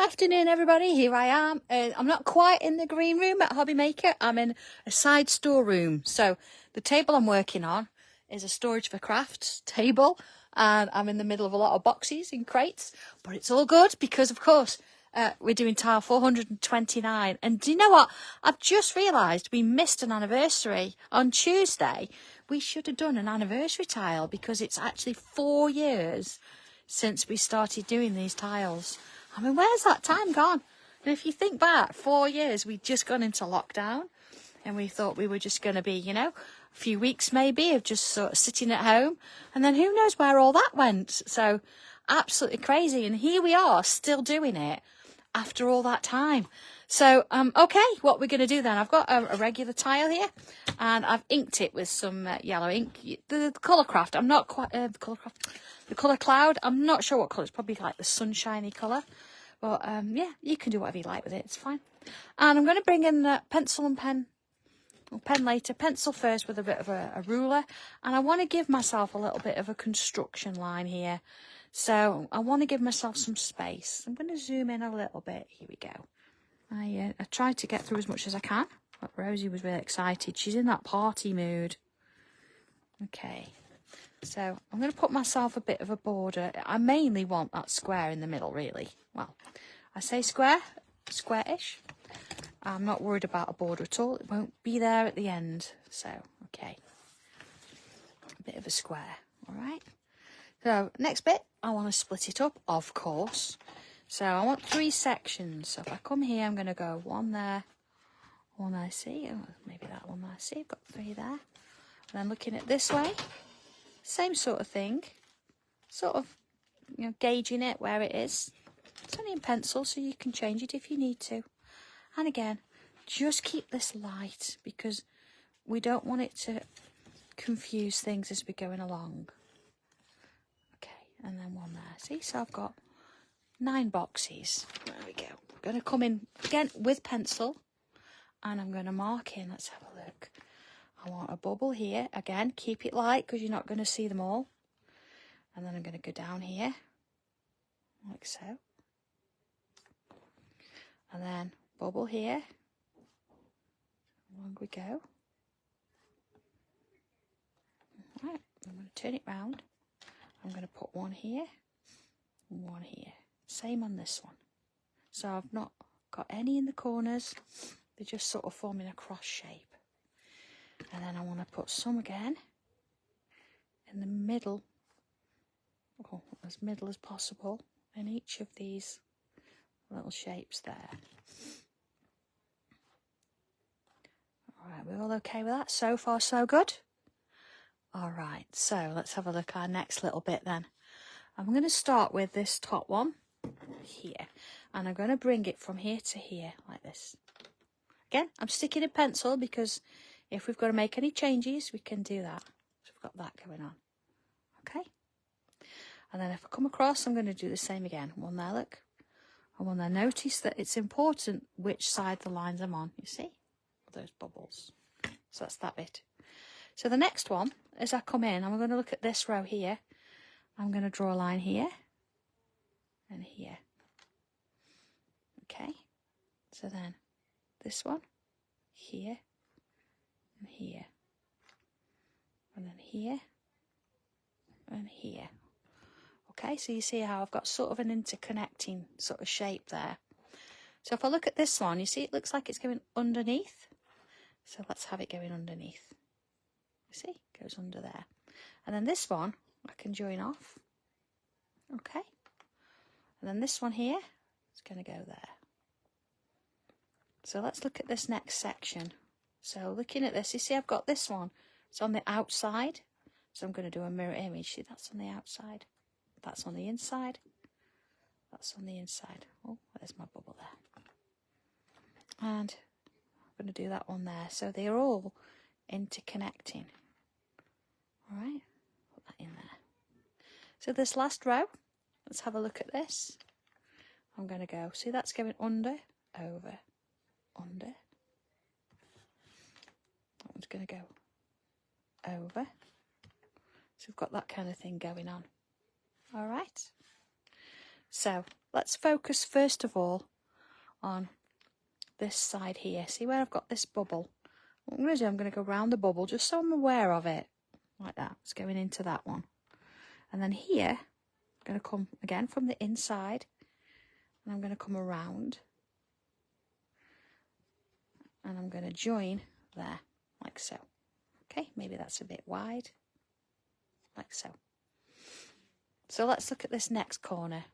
afternoon, everybody. Here I am. I'm not quite in the green room at Hobby Maker. I'm in a side storeroom. So the table I'm working on is a storage for crafts table, and I'm in the middle of a lot of boxes and crates, but it's all good because, of course, we're doing tile 429. And do you know what? I've just realised we missed an anniversary on Tuesday. We should have done an anniversary tile because it's actually 4 years since we started doing these tiles. I mean, where's that time gone? And if you think back, 4 years, we'd just gone into lockdown and we thought we were just going to be, you know, a few weeks maybe of just sort of sitting at home. And then who knows where all that went. So absolutely crazy. And here we are still doing it after all that time. So, okay, what we're going to do then, I've got a regular tile here and I've inked it with some yellow ink. The colour craft, I'm not quite, the colour cloud, I'm not sure what colour, it's probably like the sunshiny colour. But, yeah, you can do whatever you like with it, it's fine. And I'm going to bring in pencil and pen, or pen later, pencil first with a bit of a ruler. And I want to give myself a little bit of a construction line here. So I want to give myself some space. I'm going to zoom in a little bit. Here we go. I tried to get through as much as I can, but Rosie was really excited. She's in that party mood. Okay, so I'm going to put myself a bit of a border. I mainly want that square in the middle, really. Well, I say square, square-ish. I'm not worried about a border at all. It won't be there at the end. So, okay, a bit of a square, all right? So, next bit, I want to split it up, of course. So I want 3 sections. So if I come here, I'm going to go 1 there, 1 there, see, oh, maybe that 1 there, see, I've got 3 there. And then looking at this way, same sort of thing, sort of, you know, gauging it where it is. It's only in pencil, so you can change it if you need to. And again, just keep this light because we don't want it to confuse things as we're going along. Okay, and then 1 there, see, so I've got 9 boxes. There we go. I'm going to come in again with pencil and I'm going to mark in. Let's have a look. I want a bubble here. Again, keep it light because you're not going to see them all. And then I'm going to go down here like so. And then bubble here. Along we go. Right, I'm going to turn it round. I'm going to put 1 here and 1 here. Same on this one. So I've not got any in the corners. They're just sort of forming a cross shape. And then I want to put some again in the middle, or as middle as possible, in each of these little shapes there. Alright, we're all okay with that? So far so good? Alright, so let's have a look at our next little bit then. I'm going to start with this top one here, and I'm going to bring it from here to here like this. Again, I'm sticking a pencil because if we've got to make any changes, we can do that. So we've got that going on. Okay, and then if I come across, I'm going to do the same again. 1 there, look, and 1 there. Notice that it's important which side the lines I'm on, you see, those bubbles. So that's that bit. So the next one, as I come in, I'm going to look at this row here. I'm going to draw a line here and here. Okay, so then this one, here, and here, and then here, and here. Okay, so you see how I've got sort of an interconnecting sort of shape there. So if I look at this one, you see it looks like it's going underneath. So let's have it going underneath. You see, it goes under there. And then this one, I can join off. Okay. And then this one here is going to go there. So let's look at this next section. So looking at this, you see I've got this one. It's on the outside. So I'm going to do a mirror image. See, that's on the outside. That's on the inside. That's on the inside. Oh, there's my bubble there. And I'm going to do that one there. So they're all interconnecting. All right, put that in there. So this last row, let's have a look at this. I'm going to go, see that's going under, over, under. That one's going to go over. So we've got that kind of thing going on. All right. So let's focus first of all on this side here. See where I've got this bubble? What I'm going to do, I'm going to go round the bubble just so I'm aware of it. Like that. It's going into that one. And then here, I'm going to come again from the inside. And I'm going to come around. And I'm going to join there, like so. Okay, maybe that's a bit wide. Like so. So let's look at this next corner.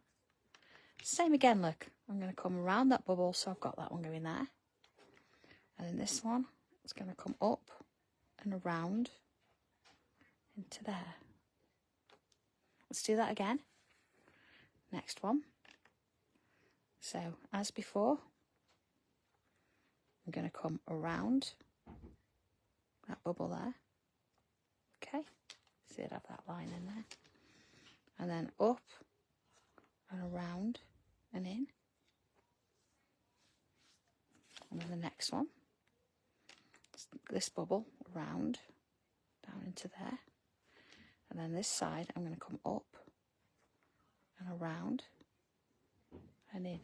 Same again, look. I'm going to come around that bubble, so I've got that one going there. And then this one is going to come up and around into there. Let's do that again. Next one. So, as before, I'm going to come around that bubble there. Okay, see it have that line in there. And then up and around and in. And then the next one, this bubble around, down into there. And then this side, I'm going to come up and around and in.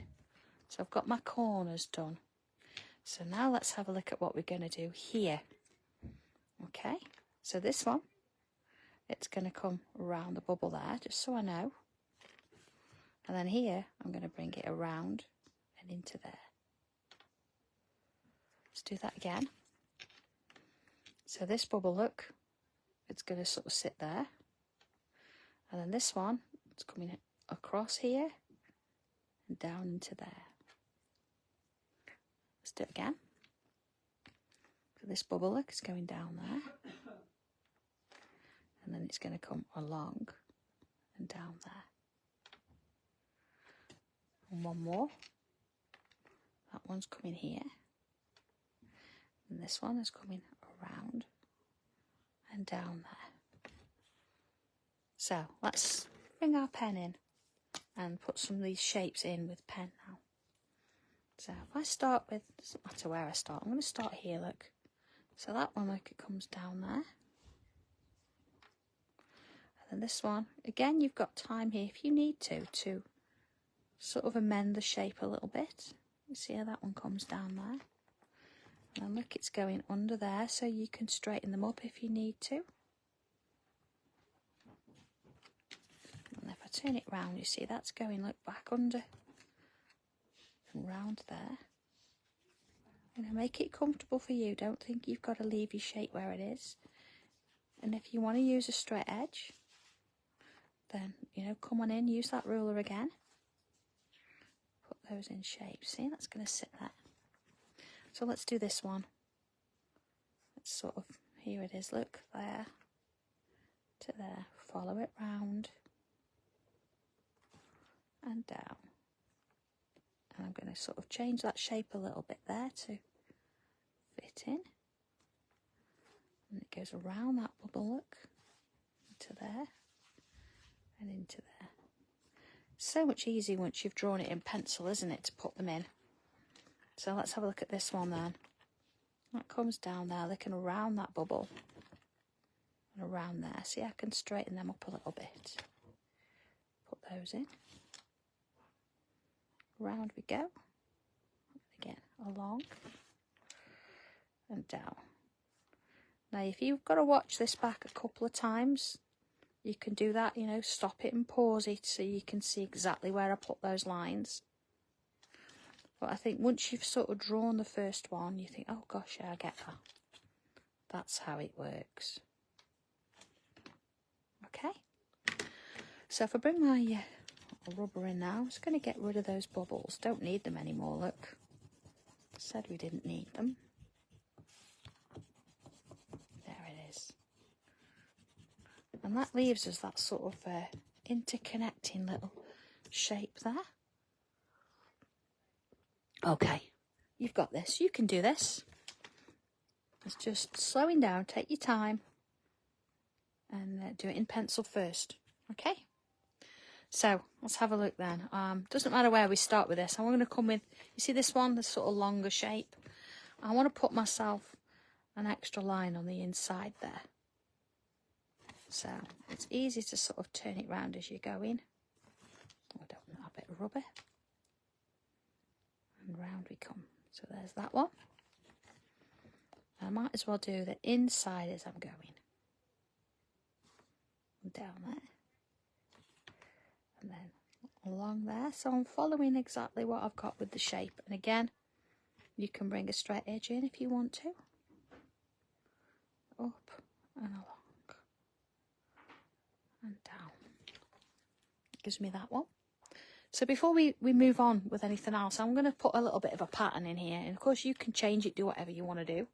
So I've got my corners done. So now let's have a look at what we're going to do here. Okay, so this one, it's going to come around the bubble there, just so I know. And then here, I'm going to bring it around and into there. Let's do that again. So this bubble, look, it's going to sort of sit there. And then this one, it's coming across here and down into there. Let's do it again. So this bubble, look, is going down there. And then it's going to come along and down there. And one more. That one's coming here. And this one is coming around and down there. So let's bring our pen in and put some of these shapes in with pen now. So if I start with, doesn't matter where I start, I'm going to start here, look. So that one, look, it comes down there. And then this one, again, you've got time here if you need to sort of amend the shape a little bit. You see how that one comes down there? And then look, it's going under there, so you can straighten them up if you need to. And if I turn it round, you see that's going, look, back under and round there. You know, make it comfortable for you. Don't think you've got to leave your shape where it is. And if you want to use a straight edge, then, you know, come on in, use that ruler again. Put those in shape. See, that's going to sit there. So let's do this one. It's sort of, here it is, look, there to there. Follow it round and down. And I'm going to sort of change that shape a little bit there to fit in. And it goes around that bubble, look, into there and into there. So much easier once you've drawn it in pencil, isn't it, to put them in. So let's have a look at this one then. That comes down there, looking around that bubble and around there. See, I can straighten them up a little bit. Put those in. Round we go. Again, along and down. Now, if you've got to watch this back a couple of times, you can do that, you know, stop it and pause it so you can see exactly where I put those lines. But I think once you've sort of drawn the first one, you think, oh gosh, yeah, I get that. That's how it works. Okay. So if I bring my rubber in now, I'm just going to get rid of those bubbles. Don't need them anymore, look. Said we didn't need them. There it is. And that leaves us that sort of interconnecting little shape there. Okay, you've got this. You can do this. It's just slowing down. Take your time and do it in pencil first. Okay. So let's have a look then. Doesn't matter where we start with this. I'm going to come with, you see this one, this sort of longer shape. I want to put myself an extra line on the inside there. So it's easy to sort of turn it round as you're going. Oh, I don't want that bit rubber. And round we come. So there's that one. I might as well do the inside as I'm going. Down there. And then along there. So I'm following exactly what I've got with the shape. And again, you can bring a straight edge in if you want to. Up and along. And down. Gives me that one. So before we move on with anything else, I'm going to put a little bit of a pattern in here. And of course you can change it, do whatever you want to do.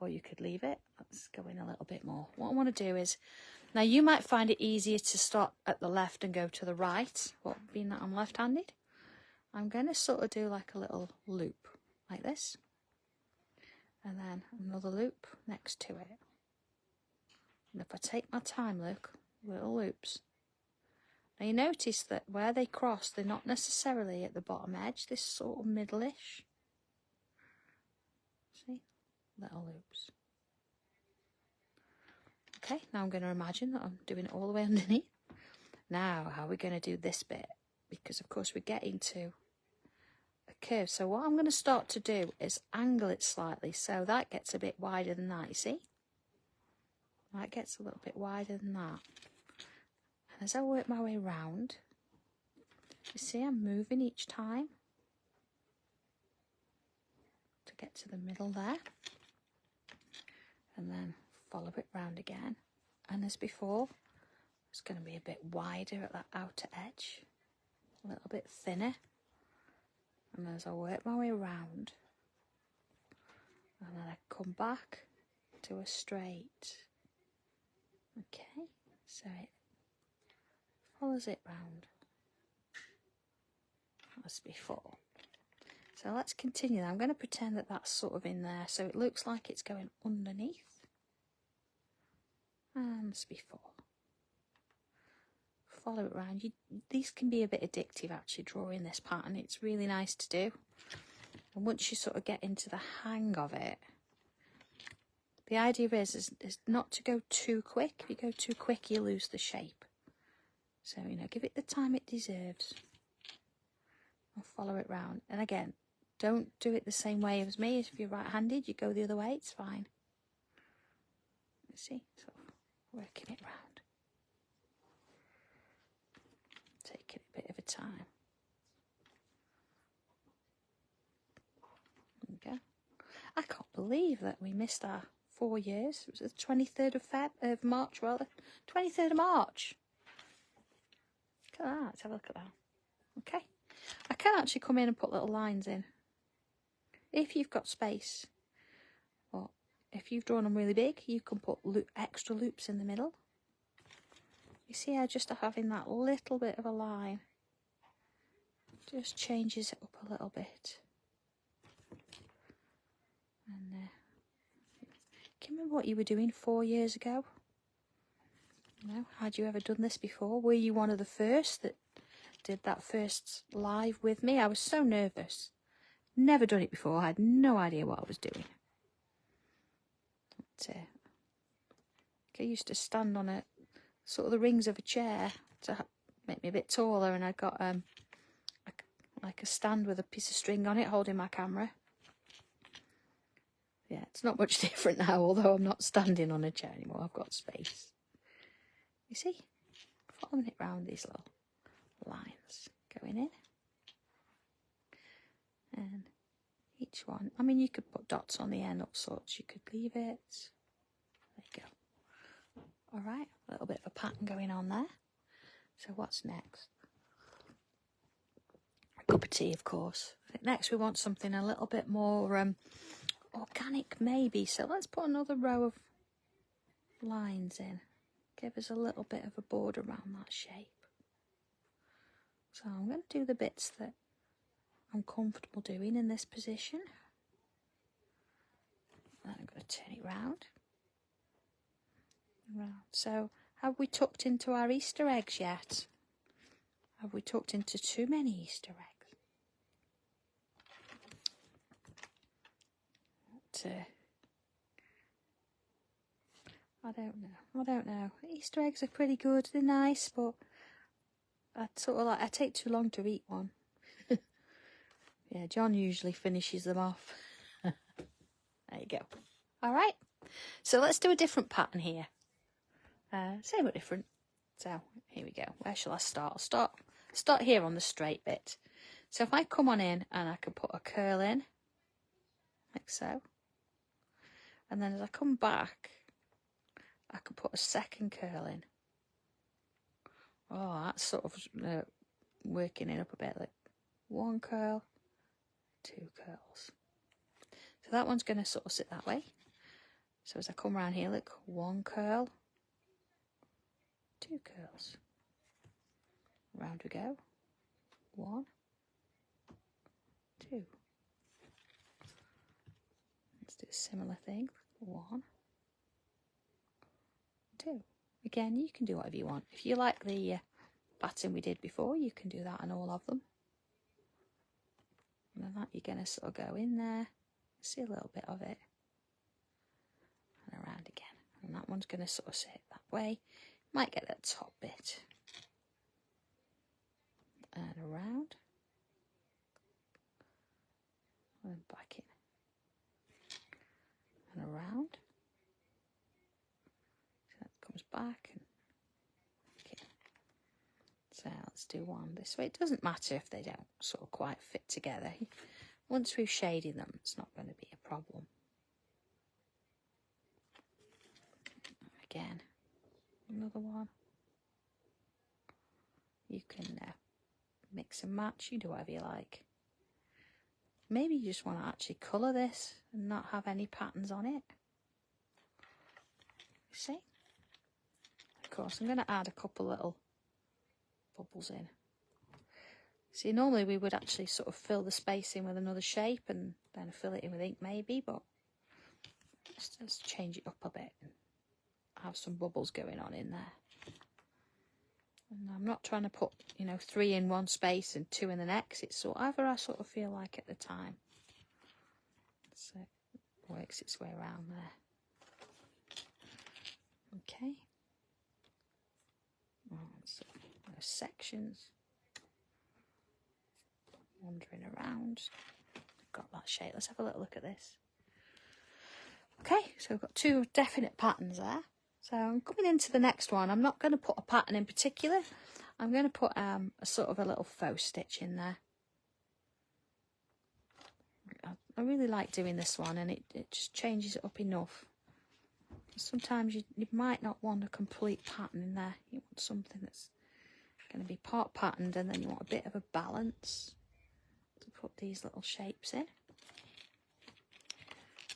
Or you could leave it. Let's go in a little bit more. What I want to do is, now you might find it easier to start at the left and go to the right. Well, being that I'm left-handed, I'm going to sort of do like a little loop like this. And then another loop next to it. And if I take my time, look, little loops. Now you notice that where they cross, they're not necessarily at the bottom edge, this sort of middle-ish. See? Little loops. Okay, now I'm going to imagine that I'm doing it all the way underneath. Now, how are we going to do this bit? Because, of course, we're getting to a curve. So what I'm going to start to do is angle it slightly so that gets a bit wider than that, you see? That gets a little bit wider than that. And as I work my way round, you see I'm moving each time to get to the middle there. And then follow it round again. And as before, it's going to be a bit wider at that outer edge. A little bit thinner. And as I work my way round, and then I come back to a straight. Okay, so it follows it round as before. So let's continue. I'm going to pretend that that's sort of in there, so it looks like it's going underneath. And as before. Follow it around. These can be a bit addictive actually, drawing this pattern. It's really nice to do. And once you sort of get into the hang of it, the idea is not to go too quick. If you go too quick, you lose the shape. So, you know, give it the time it deserves. And follow it round. And again, don't do it the same way as me. If you're right-handed, you go the other way, it's fine. You see, sort of working it round. Taking a bit of a time. There we go. I can't believe that we missed our 4 years. It was the 23rd of March, rather. 23rd of March. Look at that. Let's have a look at that. Okay. I can actually come in and put little lines in. If you've got space. Or if you've drawn them really big, you can put extra loops in the middle. You see how just having that little bit of a line just changes it up a little bit. And can you remember what you were doing 4 years ago? You know, had you ever done this before? Were you one of the first that did that first live with me? I was so nervous. Never done it before. I had no idea what I was doing. But, I used to stand on a sort of the rings of a chair to make me a bit taller, and I got like a stand with a piece of string on it holding my camera. Yeah, it's not much different now, although I'm not standing on a chair anymore. I've got space. You see? Following it round these little lines going in. And each one, I mean, you could put dots on the end, all sorts. You could leave it. There you go. All right, a little bit of a pattern going on there. So what's next? A cup of tea, of course. I think next we want something a little bit more organic, maybe. So let's put another row of lines in. Give us a little bit of a border around that shape. So I'm going to do the bits that I'm comfortable doing in this position. And I'm going to turn it round. So, have we tucked into our Easter eggs yet? Have we tucked into too many Easter eggs? But, I don't know. Easter eggs are pretty good. They're nice, but I take too long to eat one. Yeah, John usually finishes them off. There you go. All right, so let's do a different pattern here. Same but different. So here we go. Where shall I start? I'll start here on the straight bit. So if I come on in and I can put a curl in, like so. And then as I come back, I can put a second curl in. Oh, that's sort of working it up a bit. Like one curl, two curls. So that one's going to sort of sit that way. So as I come around here, look, one curl, two curls. Round we go. One, two. Let's do a similar thing. One, two. Again, you can do whatever you want. If you like the pattern we did before, you can do that on all of them. And then that you're going to sort of go in there, see a little bit of it, and around again. And that one's going to sort of sit that way. Might get that top bit. And around. And back in. And around. So that comes back and back in. So let's do one this way. It doesn't matter if they don't sort of quite fit together. Once we've shaded them, it's not going to be a problem. Again, another one. You can mix and match. You do whatever you like. Maybe you just want to actually colour this and not have any patterns on it. You see? Of course, I'm going to add a couple little bubbles in. See, normally we would actually sort of fill the space in with another shape and then fill it in with ink maybe, but let's change it up a bit and have some bubbles going on in there. And I'm not trying to put, you know, 3 in one space and 2 in the next. It's whatever I sort of feel like at the time. So it works its way around there. Okay. So those sections. Wandering around. Got that shape. Let's have a little look at this. Okay, so we've got 2 definite patterns there. So I'm coming into the next one. I'm not going to put a pattern in particular. I'm going to put a sort of a little faux stitch in there. I really like doing this one, and it just changes it up enough. Sometimes you might not want a complete pattern in there. You want something that's going to be part patterned, and then you want a bit of a balance to put these little shapes in.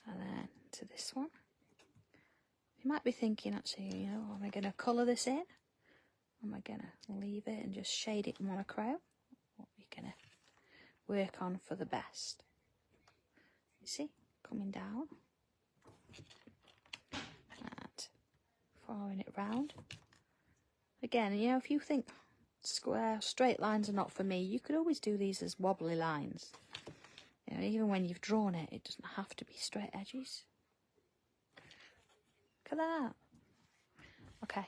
And then to this one. You might be thinking, actually, you know, am I going to colour this in? Am I going to leave it and just shade it monochrome? What are we going to work on for the best? You see, coming down and following it round. Again, you know, if you think square, straight lines are not for me, you could always do these as wobbly lines. You know, even when you've drawn it, it doesn't have to be straight edges. Look at that. Okay,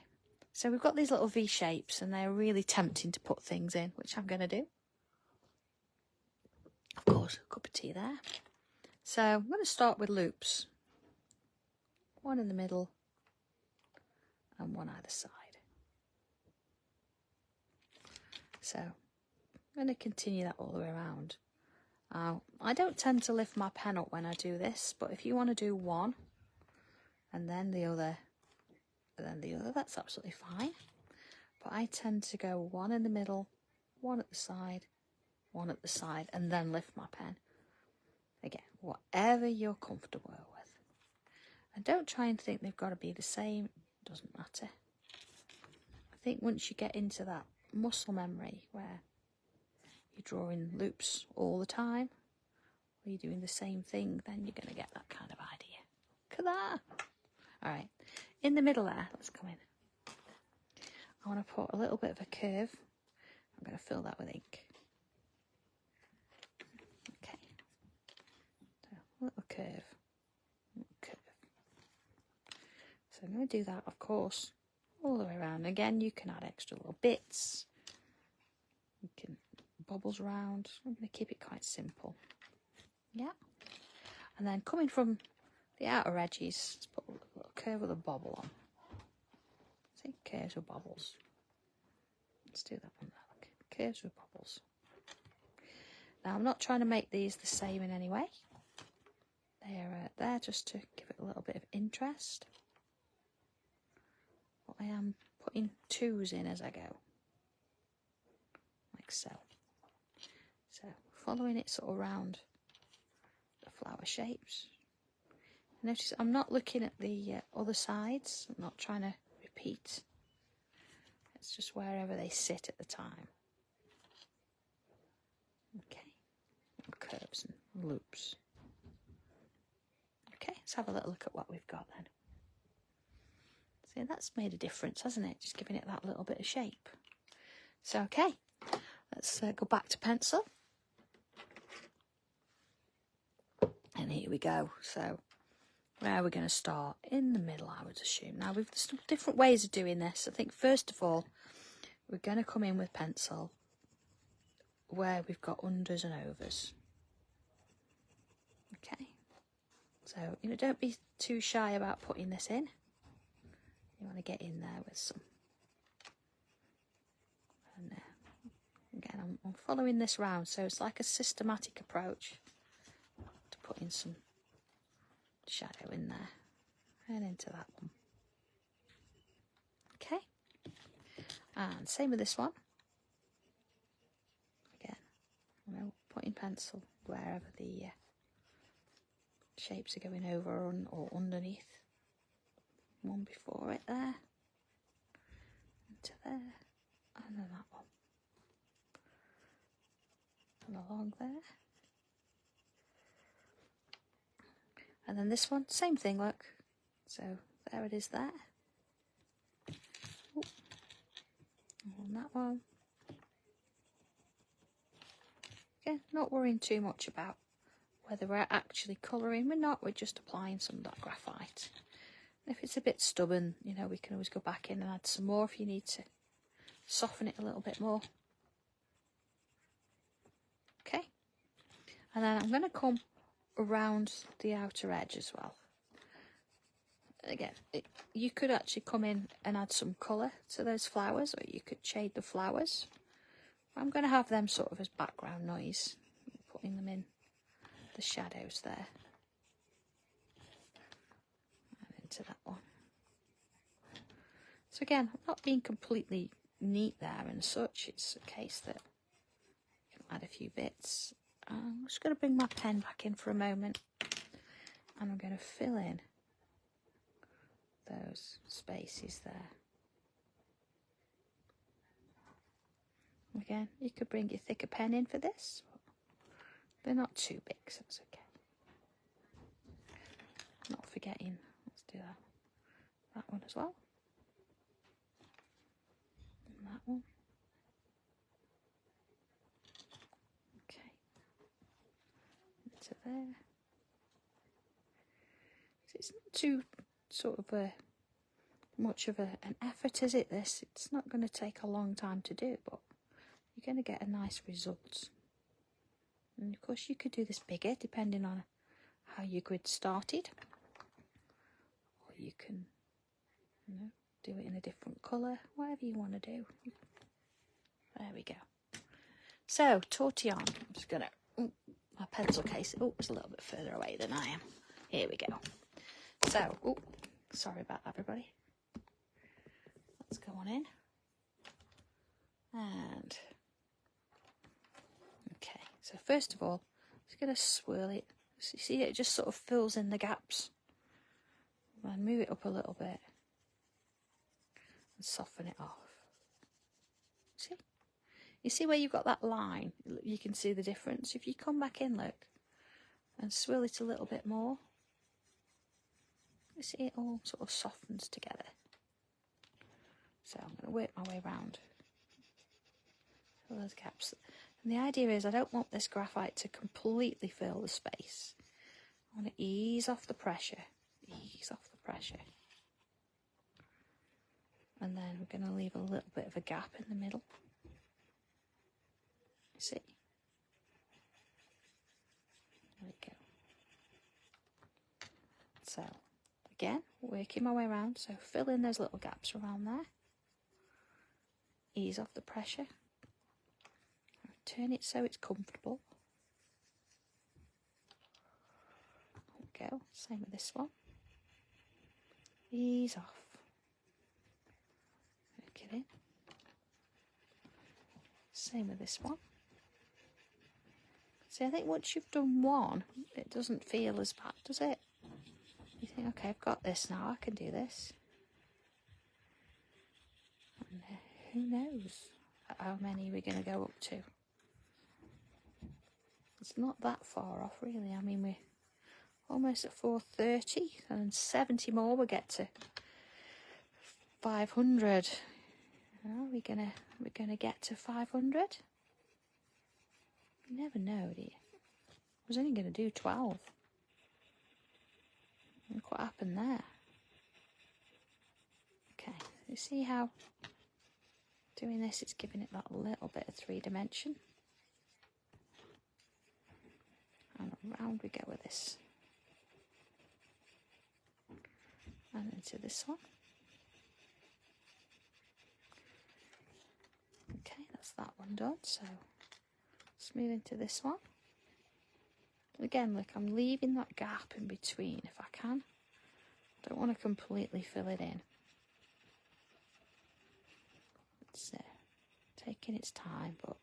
so we've got these little V shapes and they're really tempting to put things in, which I'm going to do. Of course, a cup of tea there. So I'm going to start with loops. One in the middle and one either side. So I'm going to continue that all the way around. I don't tend to lift my pen up when I do this, but if you want to do one and then the other, that's absolutely fine. But I tend to go one in the middle, one at the side, and then lift my pen. Again, whatever you're comfortable with. And don't try and think they've got to be the same. It doesn't matter. I think once you get into that muscle memory where you're drawing loops all the time, or you're doing the same thing, then you're going to get that kind of idea. Look at that. All right, in the middle there, let's come in. I want to put a little bit of a curve. I'm going to fill that with ink. Okay, so a little curve. So I'm going to do that, of course, all the way around. Again, you can add extra little bits. You can bubbles around. I'm going to keep it quite simple. Yeah. And then coming from the outer edges, let's put a little curve with a bobble on. See, curves with bobbles. Let's do that one there. Look. Curves with bobbles. Now I'm not trying to make these the same in any way. They're there just to give it a little bit of interest. But I am putting twos in as I go. Like so. So following it sort of around the flower shapes. Notice I'm not looking at the other sides. I'm not trying to repeat. It's just wherever they sit at the time. Okay. Curves and loops. Okay, let's have a little look at what we've got then. See, that's made a difference, hasn't it? Just giving it that little bit of shape. So, okay, let's go back to pencil. And here we go. So, where are we going to start? In the middle, I would assume. Now, there's some different ways of doing this. I think, first of all, we're going to come in with pencil where we've got unders and overs. Okay. So, don't be too shy about putting this in. You want to get in there with some. And again, I'm following this round, so it's like a systematic approach to putting some shadow in there and into that one. Okay. And same with this one. Again, putting pencil wherever the shapes are going over or underneath. One before it there, into there, and then that one, and along there, and then this one, same thing, look, so there it is there, and that one. Again, not worrying too much about whether we're actually colouring. We're not, we're just applying some of that graphite. If it's a bit stubborn, we can always go back in and add some more if you need to soften it a little bit more. Okay. And then I'm going to come around the outer edge as well. Again, you could actually come in and add some colour to those flowers, or you could shade the flowers. I'm going to have them sort of as background noise, putting them in the shadows there. To that one. So again, I'm not being completely neat there and such. It's a case that you can add a few bits. I'm just going to bring my pen back in for a moment, and I'm going to fill in those spaces there. Again, you could bring your thicker pen in for this. They're not too big, so it's okay. Not forgetting. Do that one as well, and that one. Okay, into there. So it's not too sort of much of an effort, is it? It's not going to take a long time to do, but you're going to get a nice result. And of course, you could do this bigger depending on how your grid started. You can, do it in a different colour, whatever you want to do. There we go. So, Tortillon. I'm just going to, my pencil case, it's a little bit further away than I am. Here we go. So, sorry about that, everybody. Let's go on in. And, okay, so first of all, I'm just going to swirl it. So you see, it just sort of fills in the gaps. And move it up a little bit and soften it off. See? You see where you've got that line? You can see the difference. If you come back in, look, and swirl it a little bit more, you see it all sort of softens together. So I'm going to work my way around those gaps. And the idea is I don't want this graphite to completely fill the space. I want to ease off the pressure. Ease off the pressure. And then we're going to leave a little bit of a gap in the middle. See? There we go. So, again, working my way around. So, fill in those little gaps around there. Ease off the pressure. Turn it so it's comfortable. There we go. Same with this one. Ease off. Work it in. Same with this one. See, I think once you've done one, it doesn't feel as bad, does it? You think, okay, I've got this now, I can do this. And who knows how many we're going to go up to. It's not that far off, really. I mean, we're almost at 430, and 70 more we'll get to 500. Are we gonna get to 500? You never know, do you? I was only going to do 12. Look what happened there. Okay, you see how doing this, it's giving it that little bit of 3 dimension. And around we go with this. And into this one. Okay, that's that one done. So let's move into this one. Again, look, I'm leaving that gap in between if I can. I don't want to completely fill it in. It's taking its time, but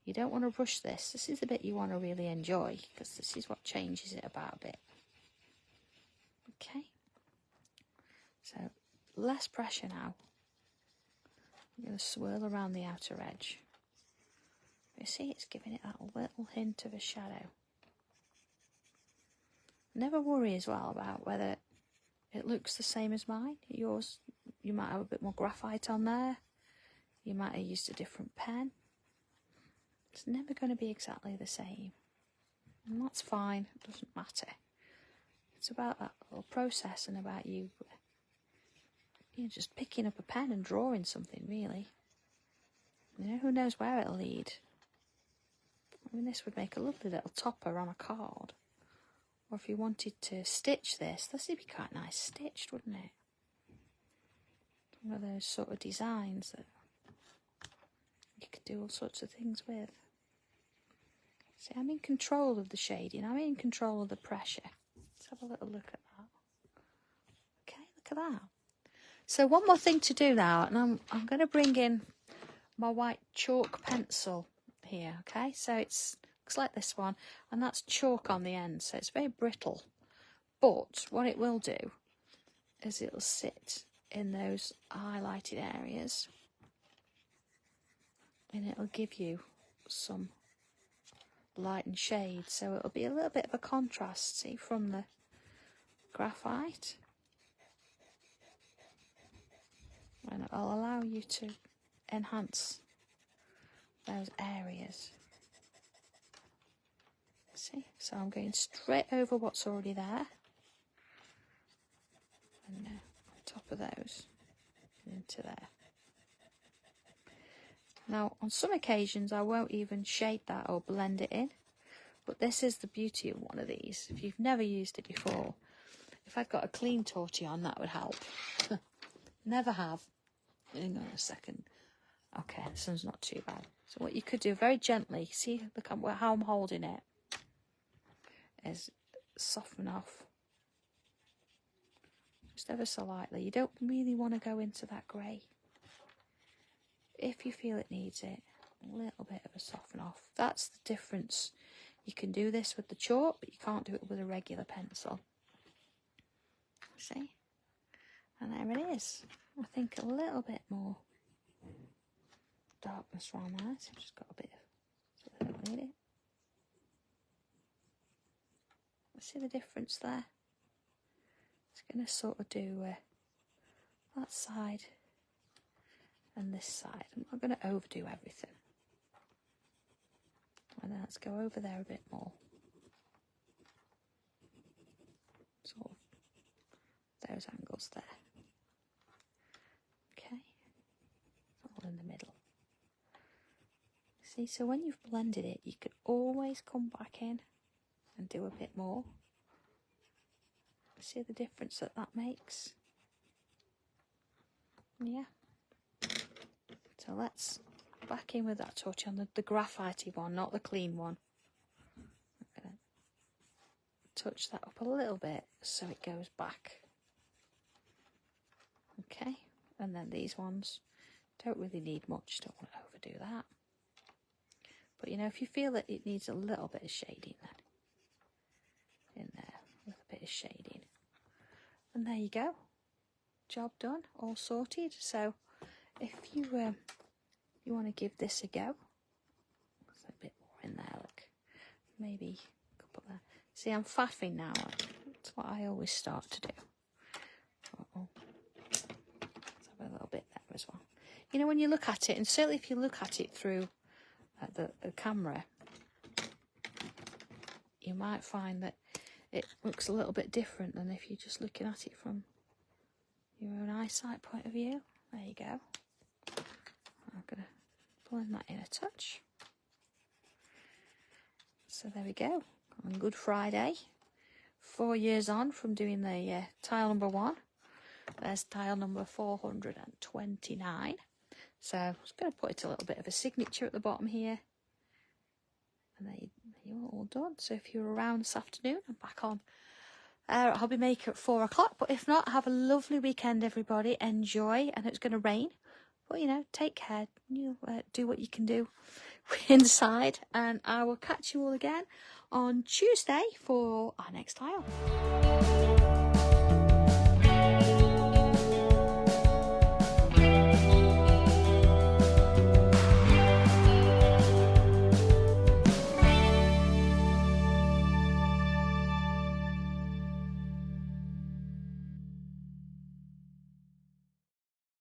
you don't want to rush this. This is the bit you want to really enjoy, because this is what changes it about a bit. Okay. So, less pressure now. I'm going to swirl around the outer edge. You see, it's giving it that little hint of a shadow. Never worry as well about whether it looks the same as mine. Yours, you might have a bit more graphite on there. You might have used a different pen. It's never going to be exactly the same. And that's fine, it doesn't matter. It's about that little process and about you just picking up a pen and drawing something, really. You know, who knows where it'll lead. I mean, this would make a lovely little topper on a card. Or if you wanted to stitch this would be quite nice stitched, wouldn't it? One of those sort of designs that you could do all sorts of things with. See, I'm in control of the shading. I'm in control of the pressure. Let's have a little look at that. Okay, look at that. So one more thing to do now, and I'm going to bring in my white chalk pencil here, okay? So it looks like this one, and that's chalk on the end, so it's very brittle. But what it will do is it'll sit in those highlighted areas, and it'll give you some light and shade, so it'll be a little bit of a contrast, see, from the graphite. And it'll allow you to enhance those areas. See, so I'm going straight over what's already there, and on top of those, and into there. Now, on some occasions, I won't even shade that or blend it in, but this is the beauty of one of these. If you've never used it before, if I'd got a clean tortillon, that would help. Never have. Hang on a second. Okay, this one's not too bad. So what you could do very gently, see how I'm holding it, is soften off. Just ever so lightly. You don't really want to go into that grey. If you feel it needs it, a little bit of a soften off. That's the difference. You can do this with the chalk, but you can't do it with a regular pencil. See? And there it is. I think a little bit more darkness around there. So I've just got a bit of, so I don't need it. See the difference there? It's going to sort of do that side and this side. I'm not going to overdo everything. And then let's go over there a bit more. Sort of those angles there. Okay. All in the middle. See, so when you've blended it, you could always come back in and do a bit more. See the difference that that makes? Yeah. So let's back in with that tortillon, the graphite one, not the clean one. I'm going to touch that up a little bit so it goes back. Okay, and then these ones don't really need much, don't want to overdo that. But you know, if you feel that it needs a little bit of shading, then in there with a bit of shading. And there you go, job done, all sorted. So if you you want to give this a go, there's a bit more in there, look, maybe could put that. See, I'm faffing now, that's what I always start to do. Let's have a little bit there as well. You know, when you look at it, and certainly if you look at it through the camera, you might find that it looks a little bit different than if you're just looking at it from your own eyesight point of view. There you go. I'm going to blend that in a touch. So there we go. On Good Friday, 4 years on from doing the tile number 1. There's tile number 429. So I'm just going to put it a little bit of a signature at the bottom here. And there you're all done. So if you're around this afternoon, I'm back on at Hobby Maker at 4 o'clock. But if not, have a lovely weekend, everybody. Enjoy. And it's going to rain. But, you know, take care. You do what you can do inside. And I will catch you all again on Tuesday for our next tile.